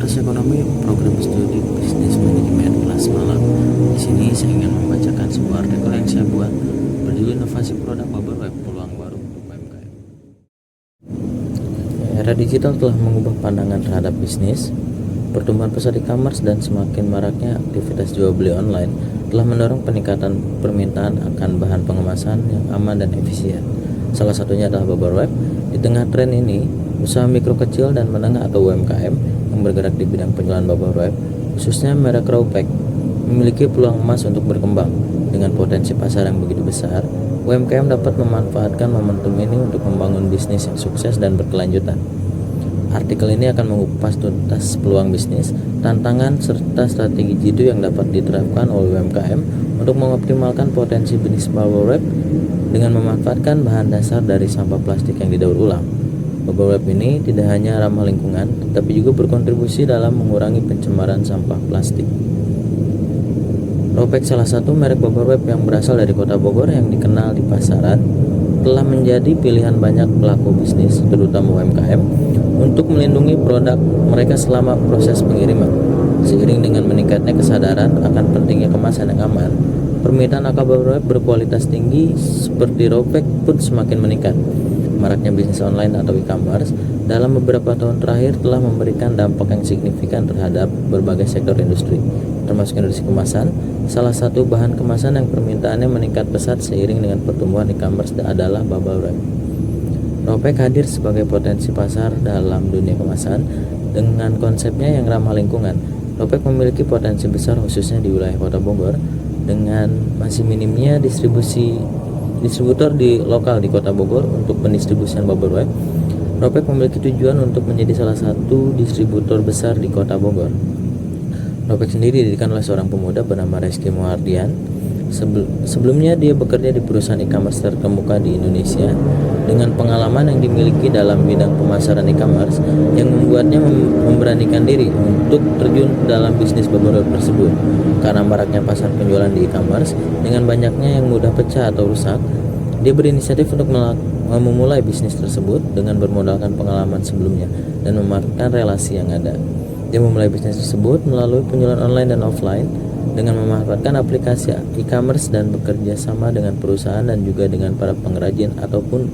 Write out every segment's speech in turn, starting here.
Fakultas Ekonomi Program Studi Bisnis Manajemen kelas malam. Di sini saya ingin membacakan sebuah artikel yang saya buat berjudul Inovasi Produk Bubble Wrap, Peluang Baru untuk UMKM. Era digital telah mengubah pandangan terhadap bisnis. Pertumbuhan pesat e-commerce dan semakin maraknya aktivitas jual beli online telah mendorong peningkatan permintaan akan bahan pengemasan yang aman dan efisien. Salah satunya adalah bubble wrap. Di tengah tren ini, usaha mikro kecil dan menengah atau UMKM yang bergerak di bidang penjualan bubble wrap, khususnya merek Rawpac, memiliki peluang emas untuk berkembang. Dengan potensi pasar yang begitu besar, UMKM dapat memanfaatkan momentum ini untuk membangun bisnis yang sukses dan berkelanjutan. Artikel ini akan mengupas tuntas peluang bisnis, tantangan, serta strategi jitu yang dapat diterapkan oleh UMKM untuk mengoptimalkan potensi bisnis bubble wrap dengan memanfaatkan bahan dasar dari sampah plastik yang didaur ulang. Bubble wrap ini tidak hanya ramah lingkungan, tetapi juga berkontribusi dalam mengurangi pencemaran sampah plastik. Rawpac, salah satu merek bubble wrap yang berasal dari kota Bogor yang dikenal di pasaran, telah menjadi pilihan banyak pelaku bisnis, terutama UMKM, untuk melindungi produk mereka selama proses pengiriman. Seiring dengan meningkatnya kesadaran akan pentingnya kemasan yang aman, permintaan akan bubble wrap berkualitas tinggi seperti Rawpac pun semakin meningkat. Maraknya bisnis online atau e-commerce dalam beberapa tahun terakhir telah memberikan dampak yang signifikan terhadap berbagai sektor industri, termasuk industri kemasan. Salah satu bahan kemasan yang permintaannya meningkat pesat seiring dengan pertumbuhan e-commerce adalah bubble wrap. Rawpac hadir sebagai potensi pasar dalam dunia kemasan dengan konsepnya yang ramah lingkungan. Rawpac memiliki potensi besar khususnya di wilayah Kota Bogor dengan masih minimnya distributor di lokal di Kota Bogor untuk pendistribusian bubble wrap. Rawpac memiliki tujuan untuk menjadi salah satu distributor besar di Kota Bogor. Rawpac sendiri didirikan oleh seorang pemuda bernama Reski Muhardian. Sebelumnya dia bekerja di perusahaan e-commerce terkemuka di Indonesia dengan pengalaman yang dimiliki dalam bidang pemasaran e-commerce yang membuatnya memberanikan diri untuk terjun dalam bisnis bubble wrap tersebut. Karena maraknya pasar penjualan di e-commerce dengan banyaknya yang mudah pecah atau rusak, dia berinisiatif untuk memulai bisnis tersebut dengan bermodalkan pengalaman sebelumnya dan memanfaatkan relasi yang ada. Dia memulai bisnis tersebut melalui penjualan online dan offline dengan memanfaatkan aplikasi e-commerce dan bekerja sama dengan perusahaan dan juga dengan para pengrajin ataupun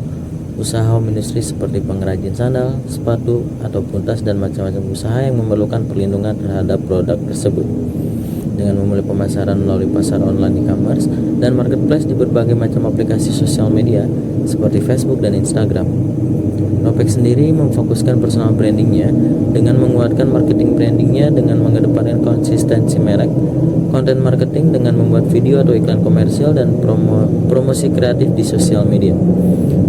usaha home industry seperti pengrajin sandal, sepatu, ataupun tas dan macam-macam usaha yang memerlukan perlindungan terhadap produk tersebut. Dengan memulai pemasaran melalui pasar online e-commerce dan marketplace di berbagai macam aplikasi sosial media seperti Facebook dan Instagram. Rawpac sendiri memfokuskan personal brandingnya dengan menguatkan marketing brandingnya dengan mengedepankan konsistensi merek, konten marketing dengan membuat video atau iklan komersial dan promosi kreatif di sosial media.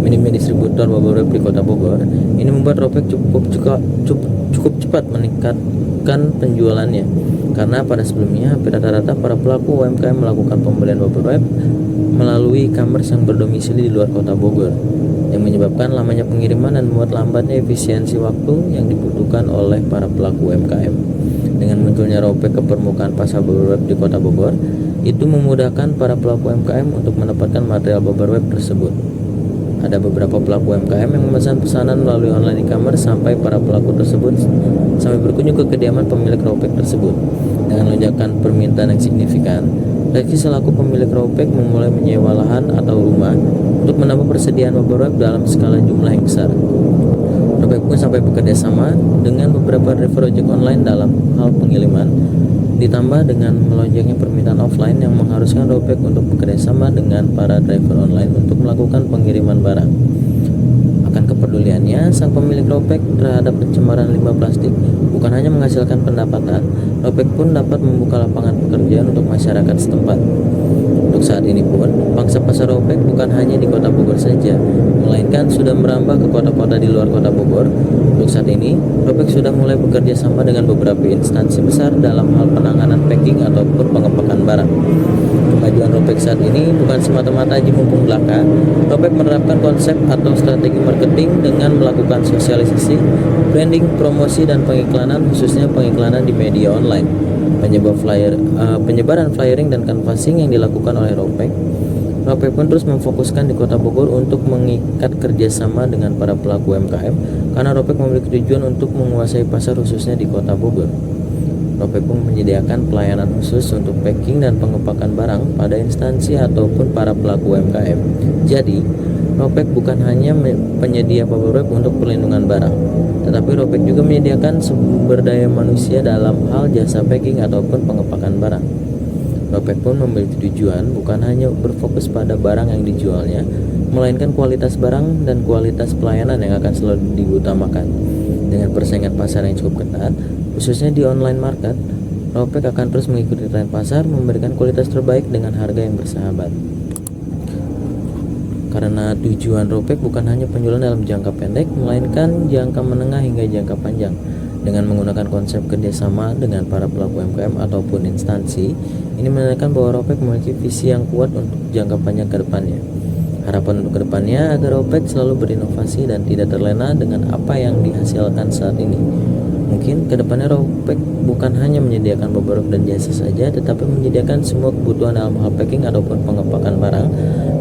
Minimnya distributor bubble wrap di Kota Bogor ini membuat Rawpac cukup cepat meningkatkan penjualannya, karena pada sebelumnya hampir rata-rata para pelaku UMKM melakukan pembelian bubble wrap melalui e-commerce yang berdomisili di luar Kota Bogor, yang menyebabkan lamanya pengiriman dan membuat lambatnya efisiensi waktu yang dibutuhkan oleh para pelaku UMKM. Dengan munculnya Rawpac ke permukaan pasar bubble wrap di Kota Bogor, itu memudahkan para pelaku UMKM untuk mendapatkan material bubble wrap tersebut. Ada beberapa pelaku UMKM yang memesan pesanan melalui online e-commerce sampai para pelaku tersebut sampai berkunjung ke kediaman pemilik Rawpac tersebut. Dengan lonjakan permintaan yang signifikan, Reski selaku pemilik Rawpac memulai menyewa lahan atau rumah untuk menambah persediaan bubble wrap dalam skala jumlah yang besar. Rawpac pun sampai bekerja sama dengan beberapa driver ojek online dalam hal pengiriman, ditambah dengan melonjaknya permintaan offline yang mengharuskan Rawpac untuk bekerja sama dengan para driver online untuk melakukan pengiriman barang. Akan kepeduliannya, sang pemilik Rawpac terhadap pencemaran limbah plastik bukan hanya menghasilkan pendapatan, Rawpac pun dapat membuka lapangan pekerjaan untuk masyarakat setempat. Untuk saat ini pun, pangsa pasar Rawpac bukan hanya di Kota Bogor saja, melainkan sudah merambah ke kota-kota di luar Kota Bogor. Untuk saat ini, Rawpac sudah mulai bekerja sama dengan beberapa instansi besar dalam hal penanganan packing ataupun pengepakan barang. Kemajuan Rawpac saat ini bukan semata-mata aji mumpung belaka. Rawpac menerapkan konsep atau strategi marketing dengan melakukan sosialisasi, branding, promosi, dan pengiklanan, khususnya pengiklanan di media online. Penyebaran flyering dan canvassing yang dilakukan oleh Rawpac Ropek pun terus memfokuskan di Kota Bogor untuk mengikat kerjasama dengan para pelaku UMKM karena Ropek memiliki tujuan untuk menguasai pasar khususnya di Kota Bogor. Ropek pun menyediakan pelayanan khusus untuk packing dan pengepakan barang pada instansi ataupun para pelaku UMKM. Jadi, Ropek bukan hanya penyedia paperweb untuk perlindungan barang, tetapi Ropek juga menyediakan sumber daya manusia dalam hal jasa packing ataupun pengepakan barang. Ropek pun memiliki tujuan bukan hanya berfokus pada barang yang dijualnya, melainkan kualitas barang dan kualitas pelayanan yang akan selalu diutamakan. Dengan persaingan pasar yang cukup ketat, khususnya di online market, Ropek akan terus mengikuti tren pasar, memberikan kualitas terbaik dengan harga yang bersahabat. Karena tujuan Ropek bukan hanya penjualan dalam jangka pendek, melainkan jangka menengah hingga jangka panjang. Dengan menggunakan konsep kerjasama dengan para pelaku UMKM ataupun instansi, ini menandakan bahwa Ropek memiliki visi yang kuat untuk jangka panjang ke depannya. Harapan untuk kedepannya agar Ropek selalu berinovasi dan tidak terlena dengan apa yang dihasilkan saat ini. Mungkin kedepannya Ropek bukan hanya menyediakan beberapa dan jasa saja, tetapi menyediakan semua kebutuhan dalam hal packing ataupun pengepakan barang,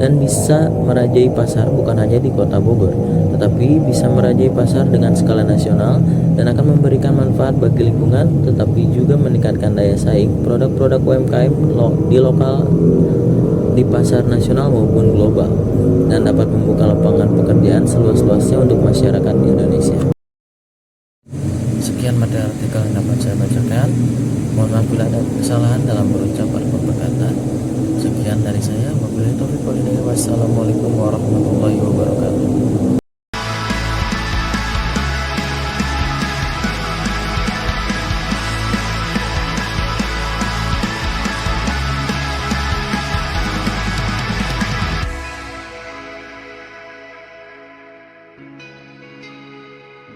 dan bisa merajai pasar bukan hanya di Kota Bogor, tetapi bisa merajai pasar dengan skala nasional dan akan memberikan manfaat bagi lingkungan, tetapi juga meningkatkan daya saing produk-produk UMKM di lokal, di pasar nasional maupun global, dan dapat membuka lapangan pekerjaan seluas-luasnya untuk masyarakat di Indonesia. Sekian materi artikel yang dapat saya bacakan. Mohon maaf bila ada kesalahan dalam berucap ataupun berkata. Sekian dari saya. Wabillahi taufiq wal hidayah. Wassalamualaikum warahmatullahi wabarakatuh.